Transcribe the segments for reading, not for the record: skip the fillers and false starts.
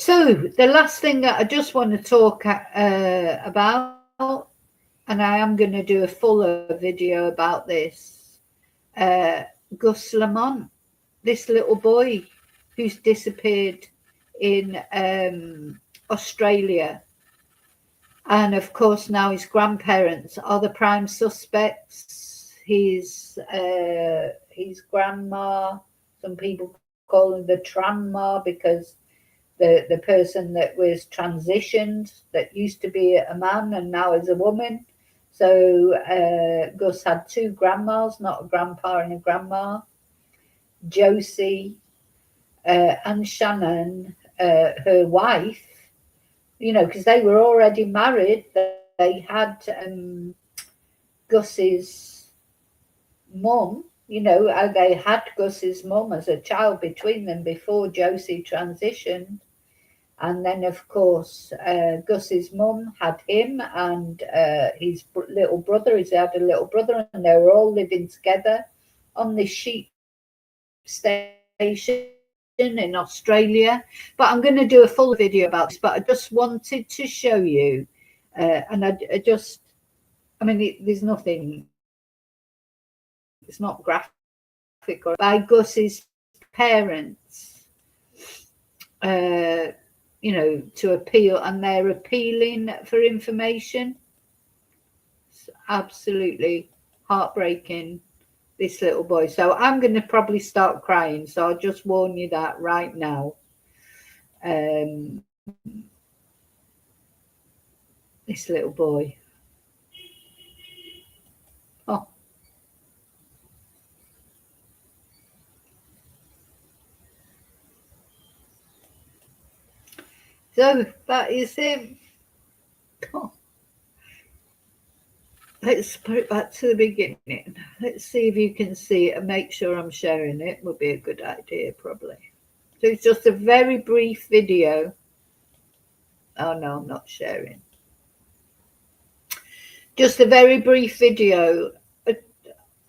So the last thing that I just want to talk about, and I am going to do a fuller video about this, uh, Gus Lamont, this little boy who's disappeared in Australia. And of course, now his grandparents are the prime suspects. His grandma, some people call him the Tranma because the person that was transitioned, that used to be a man and now is a woman. So Gus had two grandmas, not a grandpa and a grandma, Josie and Shannon, her wife, because they were already married. They had Gus's mum, they had Gus's mum as a child between them before Josie transitioned. And then, of course, Gus's mum had him and his little brother. He had a little brother, and they were all living together on this sheep station in Australia. But I'm going to do a full video about this. But I just wanted to show you, and there's nothing. It's not graphic or by Gus's parents. To appeal, and they're appealing for information. It's absolutely heartbreaking, this little boy. So I'm going to probably start crying, so I'll just warn you that right now. This little boy. Oh. So that is him. Oh. Let's put it back to the beginning. Let's see if you can see it and make sure I'm sharing it. Would be a good idea, probably. So it's just a very brief video. Oh no, I'm not sharing. Just a very brief video.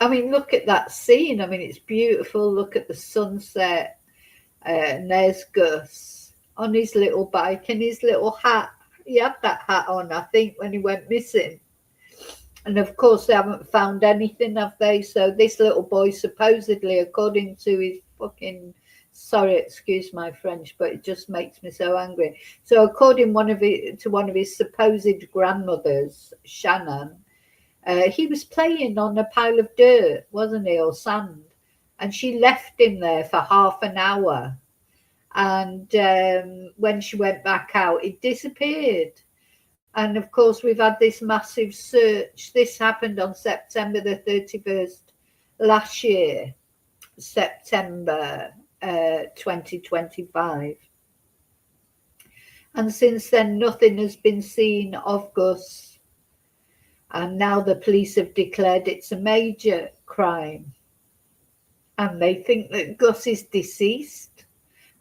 Look at that scene. It's beautiful. Look at the sunset. And there's Gus on his little bike and his little hat. He had that hat on, I think, when he went missing. And of course, they haven't found anything, have they? So this little boy, supposedly, according to his fucking, sorry, excuse my French, but it just makes me so angry. So according to one of his supposed grandmothers, Shannon, he was playing on a pile of dirt, wasn't he, or sand? And she left him there for half an hour. And when she went back out, it disappeared. And of course, we've had this massive search. This happened on September the 31st last year, September 2025. And since then, nothing has been seen of Gus. And now the police have declared it's a major crime. And they think that Gus is deceased.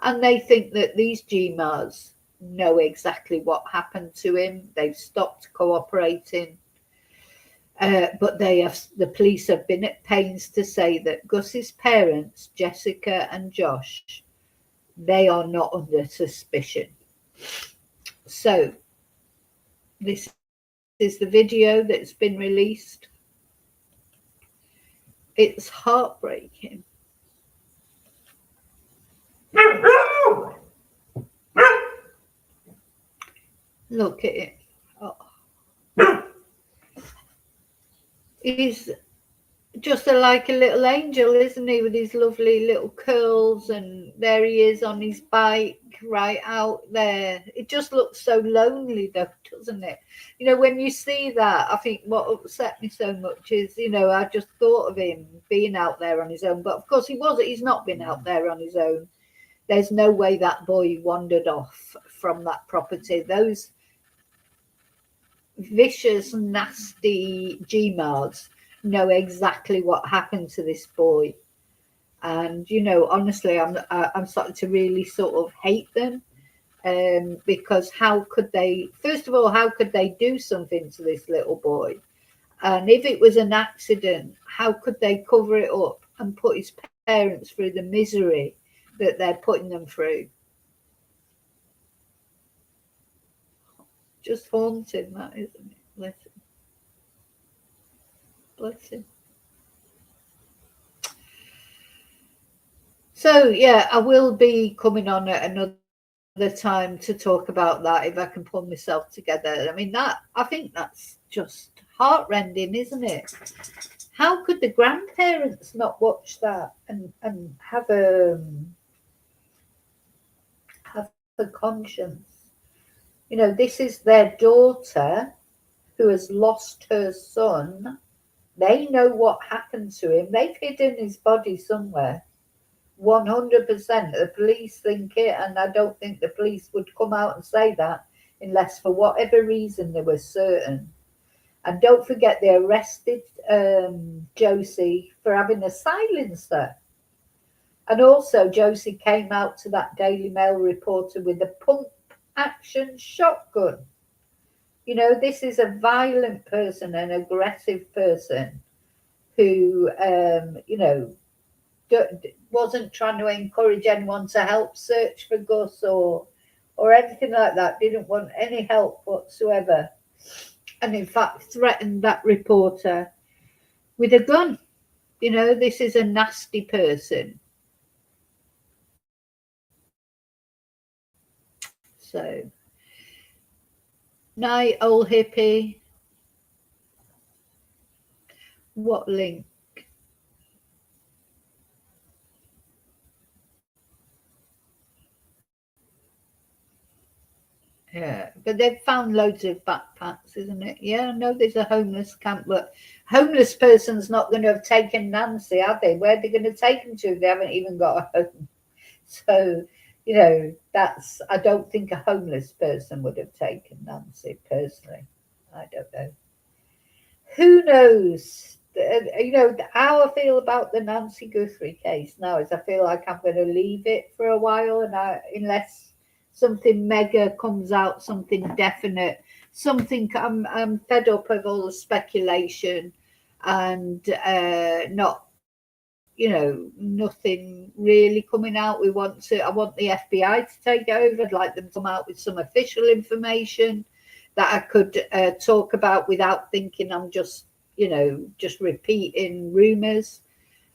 And they think that these GMAs know exactly what happened to him. They've stopped cooperating. But the police have been at pains to say that Gus's parents, Jessica and Josh, they are not under suspicion. So this is the video that's been released. It's heartbreaking. Look at it. Oh. He's just like a little angel, isn't he, with his lovely little curls, and there he is on his bike right out there. It just looks so lonely though, doesn't it? When you see that, I think what upset me so much is, I just thought of him being out there on his own. But of course he's not been out there on his own. There's no way that boy wandered off from that property. Those vicious, nasty GMAs know exactly what happened to this boy. And, honestly, I'm starting to really sort of hate them. Because how could they do something to this little boy? And if it was an accident, how could they cover it up and put his parents through the misery that they're putting them through? Just haunting, that, isn't it? Bless him. Bless him. So yeah, I will be coming on at another time to talk about that if I can pull myself together. I mean, that, I think that's just heartrending, isn't it? How could the grandparents not watch that and have a conscience? You know, this is their daughter who has lost her son. They know what happened to him. They've hidden his body somewhere. 100%. The police think it, and I don't think the police would come out and say that unless for whatever reason they were certain. And don't forget, they arrested Josie for having a silencer. And also, Josie came out to that Daily Mail reporter with a pump action shotgun. You know, this is a violent person, an aggressive person who, you know, wasn't trying to encourage anyone to help search for Gus or anything like that. Didn't want any help whatsoever. And in fact, threatened that reporter with a gun. You know, this is a nasty person. So, night, old hippie. What link? Yeah, but they've found loads of backpacks, isn't it? Yeah, I know there's a homeless camp, but homeless person's not going to have taken Nancy, are they? Where are they going to take them to if they haven't even got a home? So, you know, that's, I don't think a homeless person would have taken Nancy personally. I don't know. Who knows? You know, how I feel about the Nancy Guthrie case now is I feel like I'm going to leave it for a while, and unless something mega comes out, something definite, something, I'm fed up of all the speculation and not, you know, nothing really coming out. I want the FBI to take it over. I'd like them to come out with some official information that I could talk about without thinking I'm just, you know, just repeating rumors.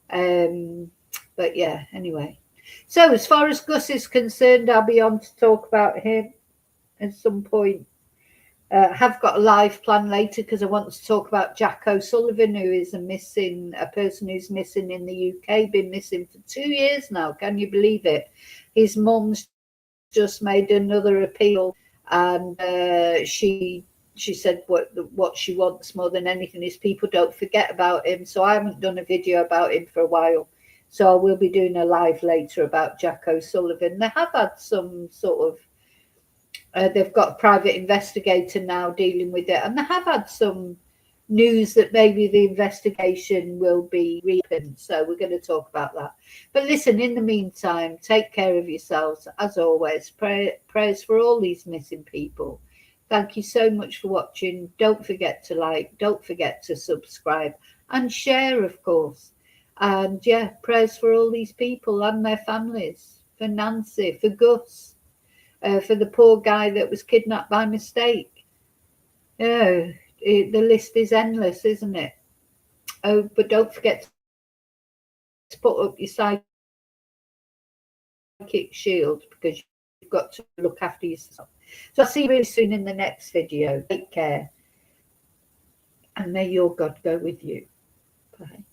But yeah, anyway. So as far as Gus is concerned, I'll be on to talk about him at some point. Have got a live plan later because I want to talk about Jack O'Sullivan, who is a person who's missing in the UK, been missing for 2 years now. Can you believe it? His mum's just made another appeal, and she said what she wants more than anything is people don't forget about him. So I haven't done a video about him for a while. So I will be doing a live later about Jack O'Sullivan. They have had some sort of they've got a private investigator now dealing with it, and they have had some news that maybe the investigation will be reopened. So we're going to talk about that. But listen, in the meantime, take care of yourselves. As always, prayers for all these missing people. Thank you so much for watching. Don't forget to like, don't forget to subscribe and share, of course. And yeah, prayers for all these people and their families, for Nancy, for Gus. For the poor guy that was kidnapped by mistake. Oh, the list is endless, isn't it? Oh, but don't forget to put up your psychic shield because you've got to look after yourself. So I'll see you really soon in the next video. Take care. And may your God go with you. Bye.